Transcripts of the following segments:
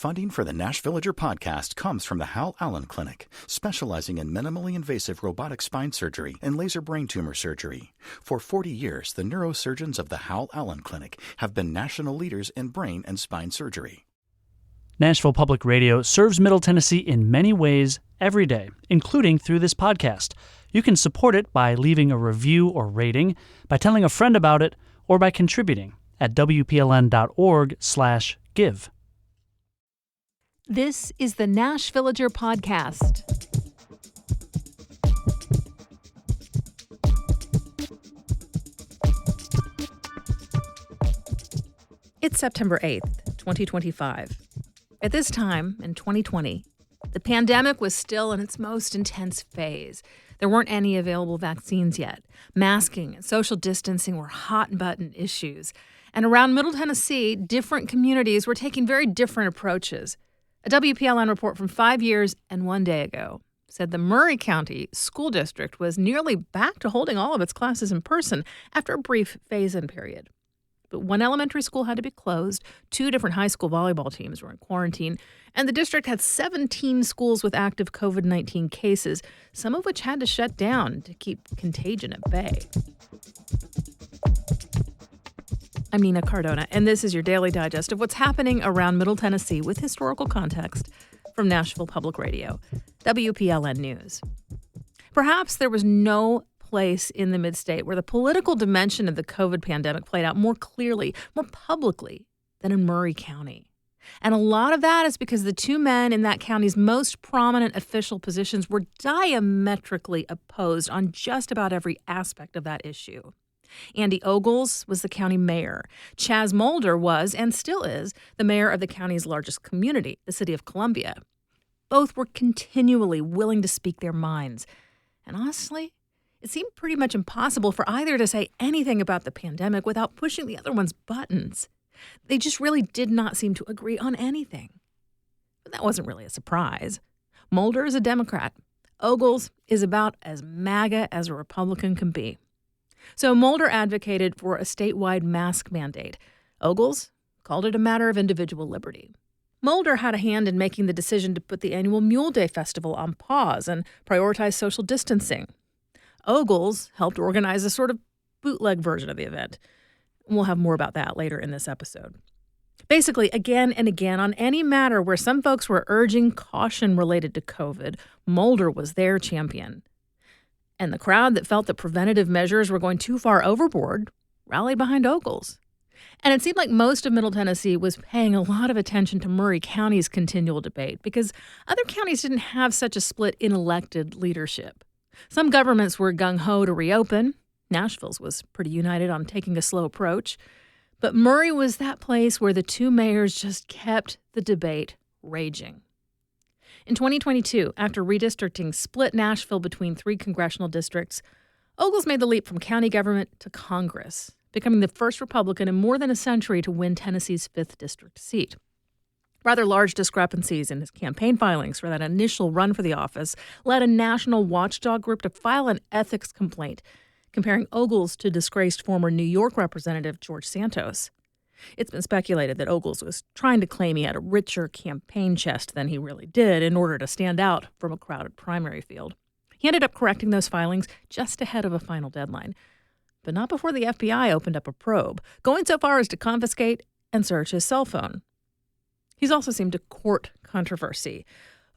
Funding for the Nashvillager podcast comes from the Hal Allen Clinic, specializing in minimally invasive robotic spine surgery and laser brain tumor surgery. For 40 years, the neurosurgeons of the Hal Allen Clinic have been national leaders in brain and spine surgery. Nashville Public Radio serves Middle Tennessee in many ways every day, including through this podcast. You can support it by leaving a review or rating, by telling a friend about it, or by contributing at WPLN.org/give. This is the Nashvillager podcast. It's September 8th, 2025. At this time, in 2020, the pandemic was still in its most intense phase. There weren't any available vaccines yet. Masking and social distancing were hot-button issues. And around Middle Tennessee, different communities were taking very different approaches. A WPLN report from 5 years and 1 day ago said the Maury County School District was nearly back to holding all of its classes in person after a brief phase-in period. But one elementary school had to be closed, 2 different high school volleyball teams were in quarantine, and the district had 17 schools with active COVID-19 cases, some of which had to shut down to keep contagion at bay. I'm Nina Cardona, and this is your daily digest of what's happening around Middle Tennessee with historical context from Nashville Public Radio, WPLN News. Perhaps there was no place in the mid-state where the political dimension of the COVID pandemic played out more clearly, more publicly than in Maury County. And a lot of that is because the 2 men in that county's most prominent official positions were diametrically opposed on just about every aspect of that issue. Andy Ogles was the county mayor. Chaz Mulder was, and still is, the mayor of the county's largest community, the city of Columbia. Both were continually willing to speak their minds. And honestly, it seemed pretty much impossible for either to say anything about the pandemic without pushing the other one's buttons. They just really did not seem to agree on anything. But that wasn't really a surprise. Mulder is a Democrat. Ogles is about as MAGA as a Republican can be. So Mulder advocated for a statewide mask mandate. Ogles called it a matter of individual liberty. Mulder had a hand in making the decision to put the annual Mule Day festival on pause and prioritize social distancing. Ogles helped organize a sort of bootleg version of the event. We'll have more about that later in this episode. Basically, again and again, on any matter where some folks were urging caution related to COVID, Mulder was their champion. And the crowd that felt that preventative measures were going too far overboard rallied behind Ogles. And it seemed like most of Middle Tennessee was paying a lot of attention to Maury County's continual debate because other counties didn't have such a split in elected leadership. Some governments were gung-ho to reopen. Nashville's was pretty united on taking a slow approach. But Maury was that place where the 2 mayors just kept the debate raging. In 2022, after redistricting split Nashville between 3 congressional districts, Ogles made the leap from county government to Congress, becoming the first Republican in more than a century to win Tennessee's 5th district seat. Rather large discrepancies in his campaign filings for that initial run for the office led a national watchdog group to file an ethics complaint comparing Ogles to disgraced former New York Representative George Santos. It's been speculated that Ogles was trying to claim he had a richer campaign chest than he really did in order to stand out from a crowded primary field. He ended up correcting those filings just ahead of a final deadline, but not before the FBI opened up a probe, going so far as to confiscate and search his cell phone. He's also seemed to court controversy.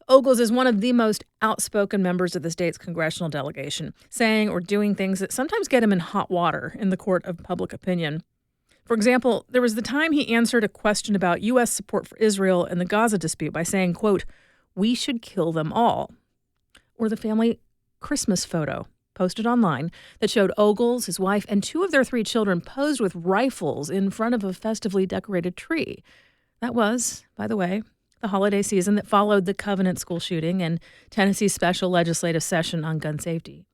Ogles is one of the most outspoken members of the state's congressional delegation, saying or doing things that sometimes get him in hot water in the court of public opinion. For example, there was the time he answered a question about U.S. support for Israel and the Gaza dispute by saying, quote, "We should kill them all." Or the family Christmas photo posted online that showed Ogles, his wife, and 2 of their 3 children posed with rifles in front of a festively decorated tree. That was, by the way, the holiday season that followed the Covenant school shooting and Tennessee's special legislative session on gun safety.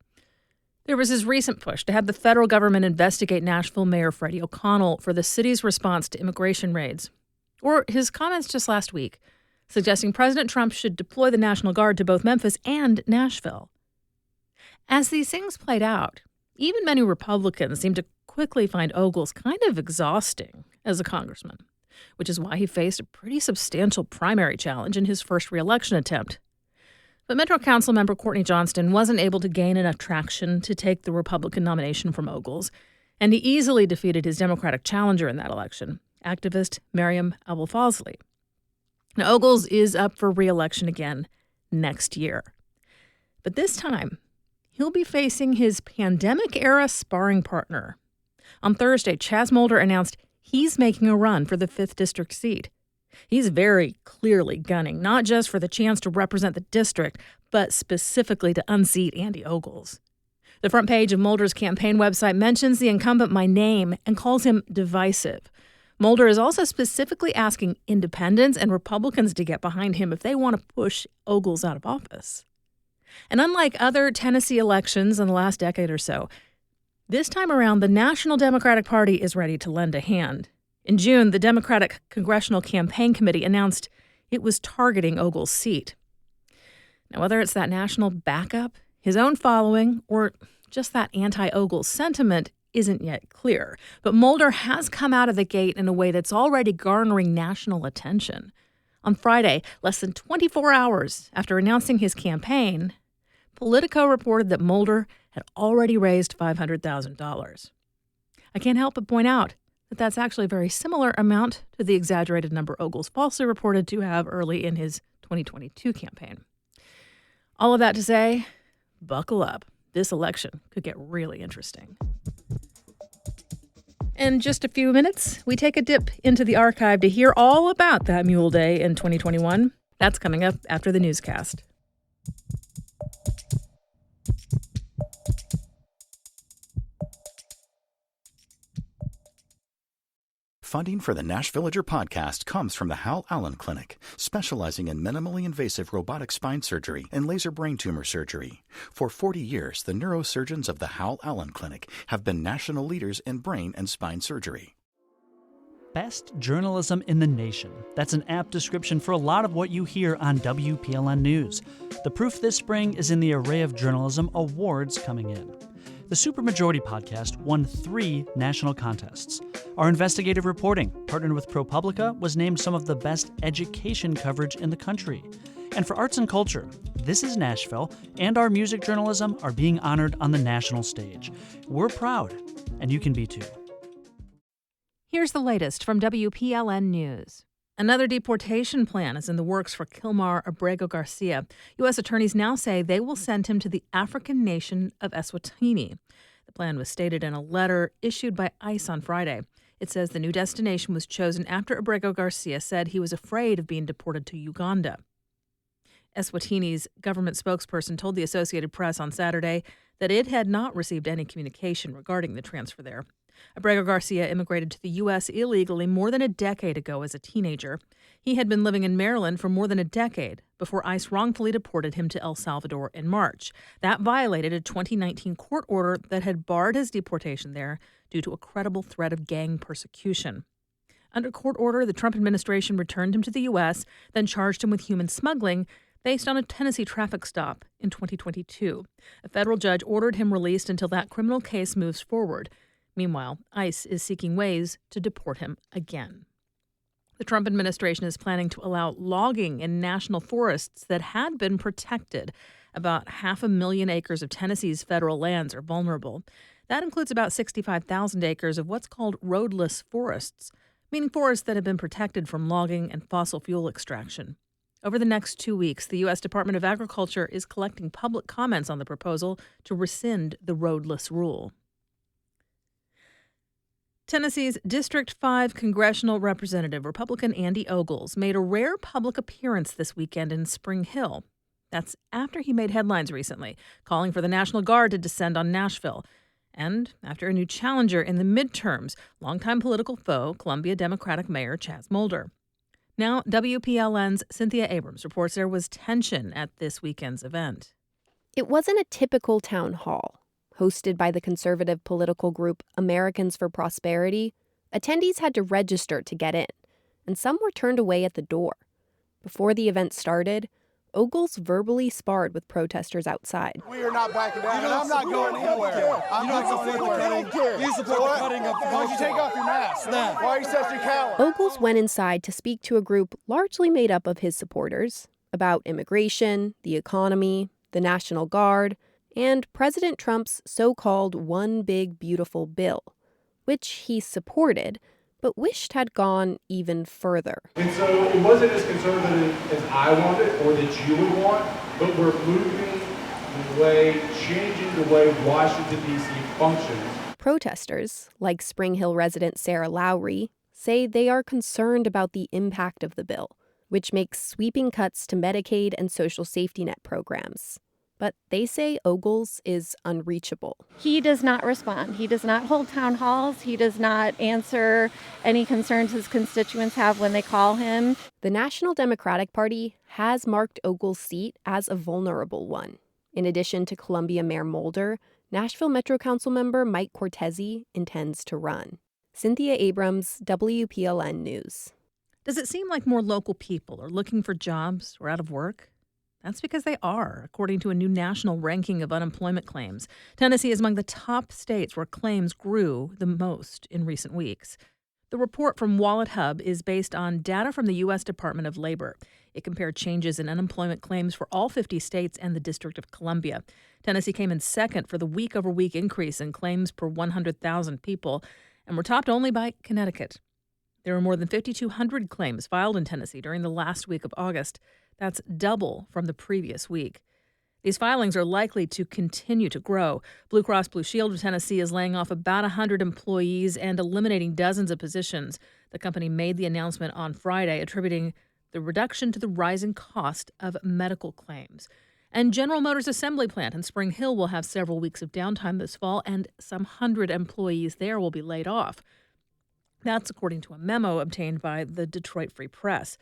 There was his recent push to have the federal government investigate Nashville Mayor Freddie O'Connell for the city's response to immigration raids. Or his comments just last week, suggesting President Trump should deploy the National Guard to both Memphis and Nashville. As these things played out, even many Republicans seemed to quickly find Ogles kind of exhausting as a congressman. which is why he faced a pretty substantial primary challenge in his first re-election attempt. But Metro Council member Courtney Johnston wasn't able to gain enough traction to take the Republican nomination from Ogles, and he easily defeated his Democratic challenger in that election, activist Miriam. Now, Ogles is up for re-election again next year. But this time, he'll be facing his pandemic-era sparring partner. On Thursday, Chaz Mulder announced he's making a run for the 5th district seat. He's very clearly gunning, not just for the chance to represent the district, but specifically to unseat Andy Ogles. The front page of Mulder's campaign website mentions the incumbent by name and calls him divisive. Mulder is also specifically asking independents and Republicans to get behind him if they want to push Ogles out of office. And unlike other Tennessee elections in the last decade or so, this time around, the National Democratic Party is ready to lend a hand. In June, the Democratic Congressional Campaign Committee announced it was targeting Ogles' seat. Now, whether it's that national backup, his own following, or just that anti-Ogles sentiment isn't yet clear. But Mulder has come out of the gate in a way that's already garnering national attention. On Friday, less than 24 hours after announcing his campaign, Politico reported that Mulder had already raised $500,000. I can't help but point out that that's actually a very similar amount to the exaggerated number Ogles falsely reported to have early in his 2022 campaign. All of that to say, buckle up. This election could get really interesting. In just a few minutes, we take a dip into the archive to hear all about that Mule Day in 2021. That's coming up after the newscast. Funding for the Nash Villager podcast comes from the Hal Allen Clinic, specializing in minimally invasive robotic spine surgery and laser brain tumor surgery. For 40 years, the neurosurgeons of the Hal Allen Clinic have been national leaders in brain and spine surgery. Best journalism in the nation. That's an apt description for a lot of what you hear on WPLN News. The proof this spring is in the array of journalism awards coming in. The Supermajority podcast won 3 national contests. Our investigative reporting, partnered with ProPublica, was named some of the best education coverage in the country. And for arts and culture, This Is Nashville and our music journalism are being honored on the national stage. We're proud, and you can be too. Here's the latest from WPLN News. Another deportation plan is in the works for Kilmar Abrego Garcia. U.S. attorneys now say they will send him to the African nation of Eswatini. The plan was stated in a letter issued by ICE on Friday. It says the new destination was chosen after Abrego Garcia said he was afraid of being deported to Uganda. Eswatini's government spokesperson told the Associated Press on Saturday that it had not received any communication regarding the transfer there. Abrego Garcia immigrated to the U.S. illegally more than a decade ago as a teenager. He had been living in Maryland for more than a decade before ICE wrongfully deported him to El Salvador in March. That violated a 2019 court order that had barred his deportation there due to a credible threat of gang persecution. Under court order, the Trump administration returned him to the U.S., then charged him with human smuggling based on a Tennessee traffic stop in 2022. A federal judge ordered him released until that criminal case moves forward. Meanwhile, ICE is seeking ways to deport him again. The Trump administration is planning to allow logging in national forests that had been protected. About 500,000 acres of Tennessee's federal lands are vulnerable. That includes about 65,000 acres of what's called roadless forests, meaning forests that have been protected from logging and fossil fuel extraction. Over the next 2 weeks, the U.S. Department of Agriculture is collecting public comments on the proposal to rescind the roadless rule. Tennessee's District 5 congressional representative, Republican Andy Ogles, made a rare public appearance this weekend in Spring Hill. That's after he made headlines recently, calling for the National Guard to descend on Nashville. And after a new challenger in the midterms, longtime political foe, Columbia Democratic Mayor Chaz Mulder. Now, WPLN's Cynthia Abrams reports there was tension at this weekend's event. It wasn't a typical town hall. Hosted by the conservative political group Americans for Prosperity, attendees had to register to get in, and some were turned away at the door. Before the event started, Ogles verbally sparred with protesters outside. We are not backing down, and I'm not going anywhere. I'm not going anywhere. You support the cutting of the Why don't you take off your mask? Why are you such a coward? Ogles went inside to speak to a group largely made up of his supporters about immigration, the economy, the National Guard, and President Trump's so-called One Big Beautiful Bill, which he supported, but wished had gone even further. And so it wasn't as conservative as I wanted or that you would want, but we're moving the way, changing the way Washington, D.C. functions. Protesters, like Spring Hill resident Sarah Lowry, say they are concerned about the impact of the bill, which makes sweeping cuts to Medicaid and social safety net programs. But they say Ogles is unreachable. He does not respond. He does not hold town halls. He does not answer any concerns his constituents have when they call him. The National Democratic Party has marked Ogles' seat as a vulnerable one. In addition to Columbia Mayor Mulder, Nashville Metro Council member Mike Cortese intends to run. Cynthia Abrams, WPLN News. Does it seem like more local people are looking for jobs or out of work? That's because they are, according to a new national ranking of unemployment claims. Tennessee is among the top states where claims grew the most in recent weeks. The report from Wallet Hub is based on data from the U.S. Department of Labor. It compared changes in unemployment claims for all 50 states and the District of Columbia. Tennessee came in second for the week-over-week increase in claims per 100,000 people, and were topped only by Connecticut. There were more than 5,200 claims filed in Tennessee during the last week of August. That's double from the previous week. These filings are likely to continue to grow. Blue Cross Blue Shield of Tennessee is laying off about 100 employees and eliminating dozens of positions. The company made the announcement on Friday, attributing the reduction to the rising cost of medical claims. And General Motors assembly plant in Spring Hill will have several weeks of downtime this fall, and some 100 employees there will be laid off. That's according to a memo obtained by the Detroit Free Press.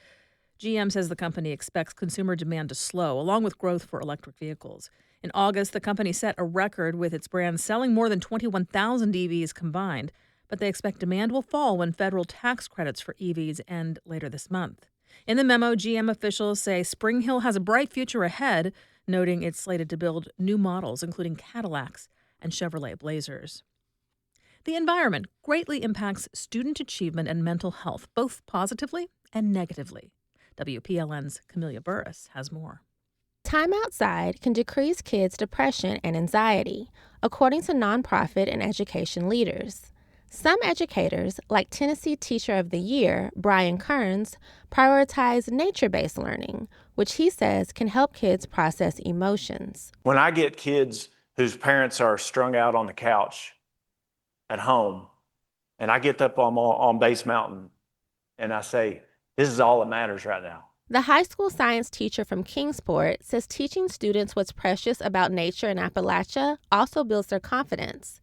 GM says the company expects consumer demand to slow, along with growth for electric vehicles. In August, the company set a record with its brands selling more than 21,000 EVs combined, but they expect demand will fall when federal tax credits for EVs end later this month. In the memo, GM officials say Spring Hill has a bright future ahead, noting it's slated to build new models, including Cadillacs and Chevrolet Blazers. The environment greatly impacts student achievement and mental health, both positively and negatively. WPLN's Camelia Burris has more. Time outside can decrease kids' depression and anxiety, according to nonprofit and education leaders. Some educators, like Tennessee Teacher of the Year, Brian Kearns, prioritize nature-based learning, which he says can help kids process emotions. When I get kids whose parents are strung out on the couch at home, and I get up on Base Mountain, and I say, this is all that matters right now. The high school science teacher from Kingsport says teaching students what's precious about nature in Appalachia also builds their confidence.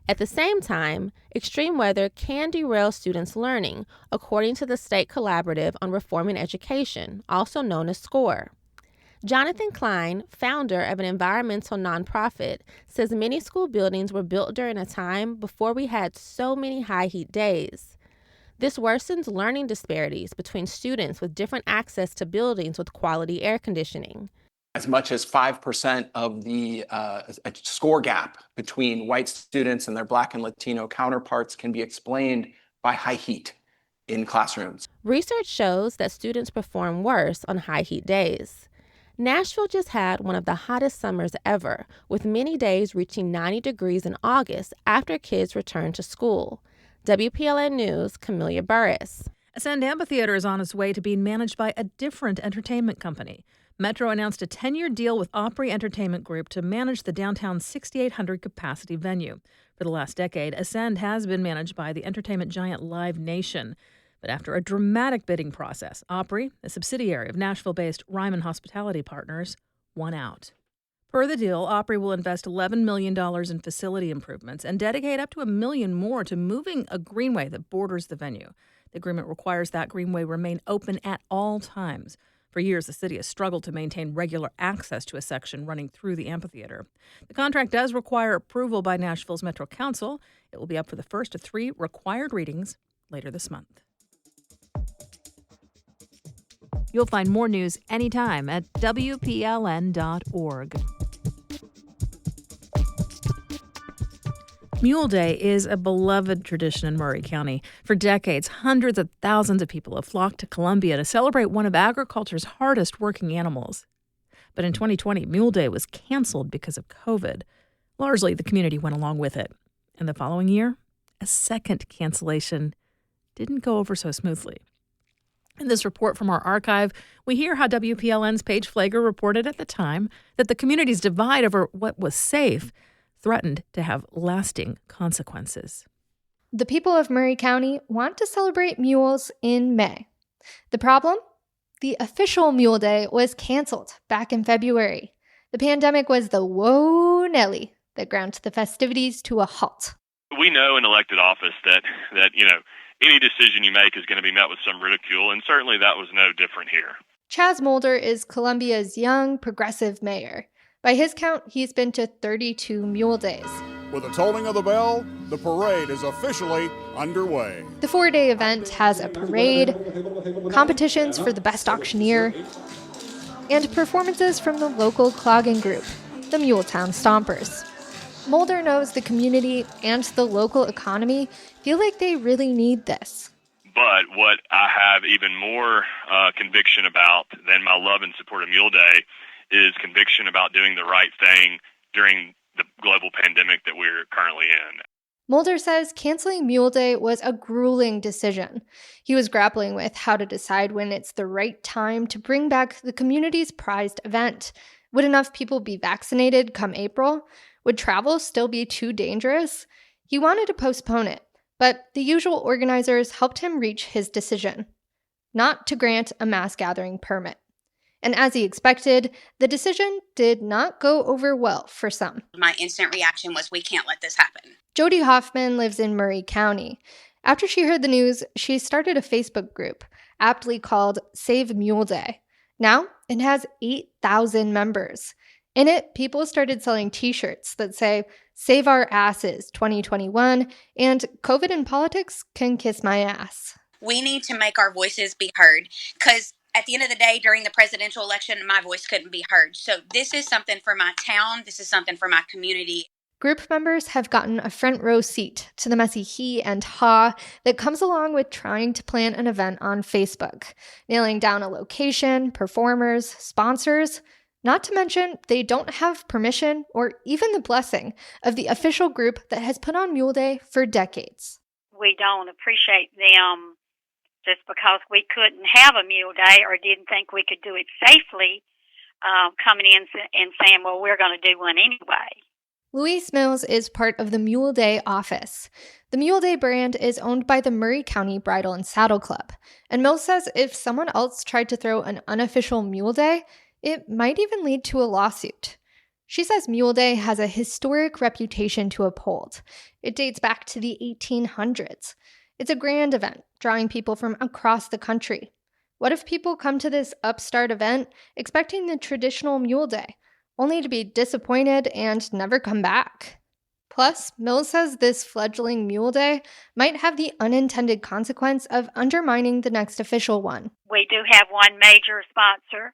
At the same time, extreme weather can derail students' learning, according to the State Collaborative on Reforming Education, also known as SCORE. Jonathan Klein, founder of an environmental nonprofit, says many school buildings were built during a time before we had so many high heat days. This worsens learning disparities between students with different access to buildings with quality air conditioning. As much as 5% of the score gap between white students and their Black and Latino counterparts can be explained by high heat in classrooms. Research shows that students perform worse on high heat days. Nashville just had one of the hottest summers ever, with many days reaching 90 degrees in August after kids returned to school. WPLN News, Camelia Burris. Ascend Amphitheater is on its way to being managed by a different entertainment company. Metro announced a 10-year deal with Opry Entertainment Group to manage the downtown 6,800-capacity venue. For the last decade, Ascend has been managed by the entertainment giant Live Nation. But after a dramatic bidding process, Opry, a subsidiary of Nashville-based Ryman Hospitality Partners, won out. Per the deal, Opry will invest $11 million in facility improvements and dedicate up to $1 million more to moving a greenway that borders the venue. The agreement requires that greenway remain open at all times. For years, the city has struggled to maintain regular access to a section running through the amphitheater. The contract does require approval by Nashville's Metro Council. It will be up for the first of 3 required readings later this month. You'll find more news anytime at WPLN.org. Mule Day is a beloved tradition in Maury County. For decades, hundreds of thousands of people have flocked to Columbia to celebrate one of agriculture's hardest working animals. But in 2020, Mule Day was canceled because of COVID. Largely, the community went along with it. And the following year, a second cancellation didn't go over so smoothly. In this report from our archive, we hear how WPLN's Paige Pfleger reported at the time that the community's divide over what was safe threatened to have lasting consequences. The people of Maury County want to celebrate mules in May. The problem? The official Mule Day was canceled back in February. The pandemic was the whoa Nelly that ground the festivities to a halt. We know in elected office that any decision you make is going to be met with some ridicule, and certainly that was no different here. Chaz Mulder is Columbia's young, progressive mayor. By his count, he's been to 32 Mule Days. With the tolling of the bell, the parade is officially underway. The 4-day event has a parade, competitions for the best auctioneer, and performances from the local clogging group, the Muletown Stompers. Mulder knows the community and the local economy feel like they really need this. But what I have even more conviction about than my love and support of Mule Day is conviction about doing the right thing during the global pandemic that we're currently in. Mulder says canceling Mule Day was a grueling decision. He was grappling with how to decide when it's the right time to bring back the community's prized event. Would enough people be vaccinated come April? Would travel still be too dangerous? He wanted to postpone it, but the usual organizers helped him reach his decision: not to grant a mass gathering permit. And as he expected, the decision did not go over well for some. My instant reaction was, we can't let this happen. Jody Hoffman lives in Maury County. After she heard the news, she started a Facebook group, aptly called Save Mule Day. Now, it has 8,000 members. In it, people started selling t-shirts that say, "Save our asses 2021," and "COVID in politics can kiss my ass." We need to make our voices be heard, because at the end of the day, during the presidential election, my voice couldn't be heard. So this is something for my town. This is something for my community. Group members have gotten a front row seat to the messy he and ha that comes along with trying to plan an event on Facebook, nailing down a location, performers, sponsors. Not to mention, they don't have permission or even the blessing of the official group that has put on Mule Day for decades. We don't appreciate them just because we couldn't have a Mule Day or didn't think we could do it safely, coming in and saying, well, we're going to do one anyway. Louise Mills is part of the Mule Day office. The Mule Day brand is owned by the Maury County Bridle and Saddle Club, and Mills says if someone else tried to throw an unofficial Mule Day, it might even lead to a lawsuit. She says Mule Day has a historic reputation to uphold. It dates back to the 1800s. It's a grand event, drawing people from across the country. What if people come to this upstart event expecting the traditional Mule Day, only to be disappointed and never come back? Plus, Mills says this fledgling Mule Day might have the unintended consequence of undermining the next official one. We do have one major sponsor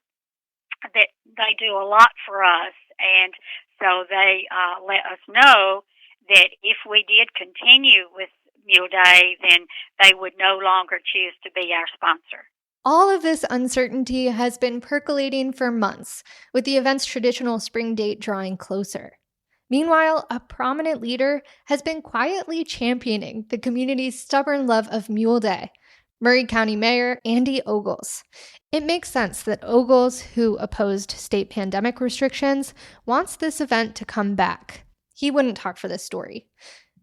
that they do a lot for us, and so they let us know that if we did continue with Mule Day, then they would no longer choose to be our sponsor. All of this uncertainty has been percolating for months, with the event's traditional spring date drawing closer. Meanwhile, a prominent leader has been quietly championing the community's stubborn love of Mule Day: Maury County Mayor Andy Ogles. It makes sense that Ogles, who opposed state pandemic restrictions, wants this event to come back. He wouldn't talk for this story.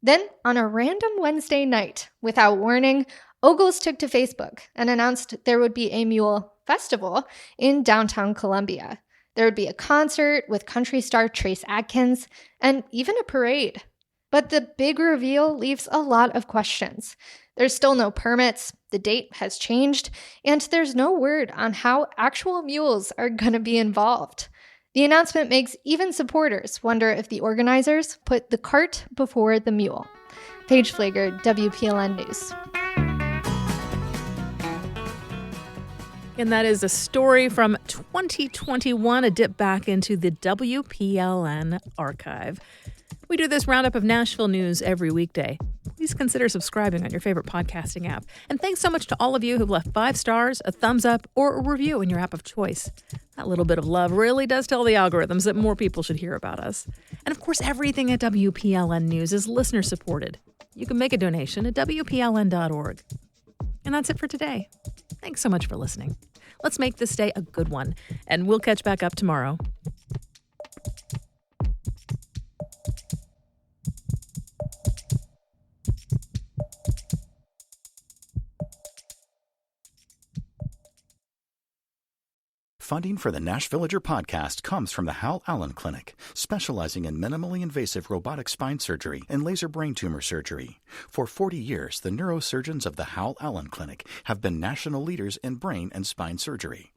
Then, on a random Wednesday night, without warning, Ogles took to Facebook and announced there would be a Mule Festival in downtown Columbia. There would be a concert with country star Trace Adkins, and even a parade. But the big reveal leaves a lot of questions. There's still no permits, the date has changed, and there's no word on how actual mules are going to be involved. The announcement makes even supporters wonder if the organizers put the cart before the mule. Paige Pfleger, WPLN News. And that is a story from 2021, a dip back into the WPLN archive. We do this roundup of Nashville news every weekday. Please consider subscribing on your favorite podcasting app. And thanks so much to all of you who've left 5 stars, a thumbs up, or a review in your app of choice. That little bit of love really does tell the algorithms that more people should hear about us. And of course, everything at WPLN News is listener supported. You can make a donation at WPLN.org. And that's it for today. Thanks so much for listening. Let's make this day a good one, and we'll catch back up tomorrow. Funding for the Nashvillager podcast comes from the Hal Allen Clinic, specializing in minimally invasive robotic spine surgery and laser brain tumor surgery. For 40 years, the neurosurgeons of the Hal Allen Clinic have been national leaders in brain and spine surgery.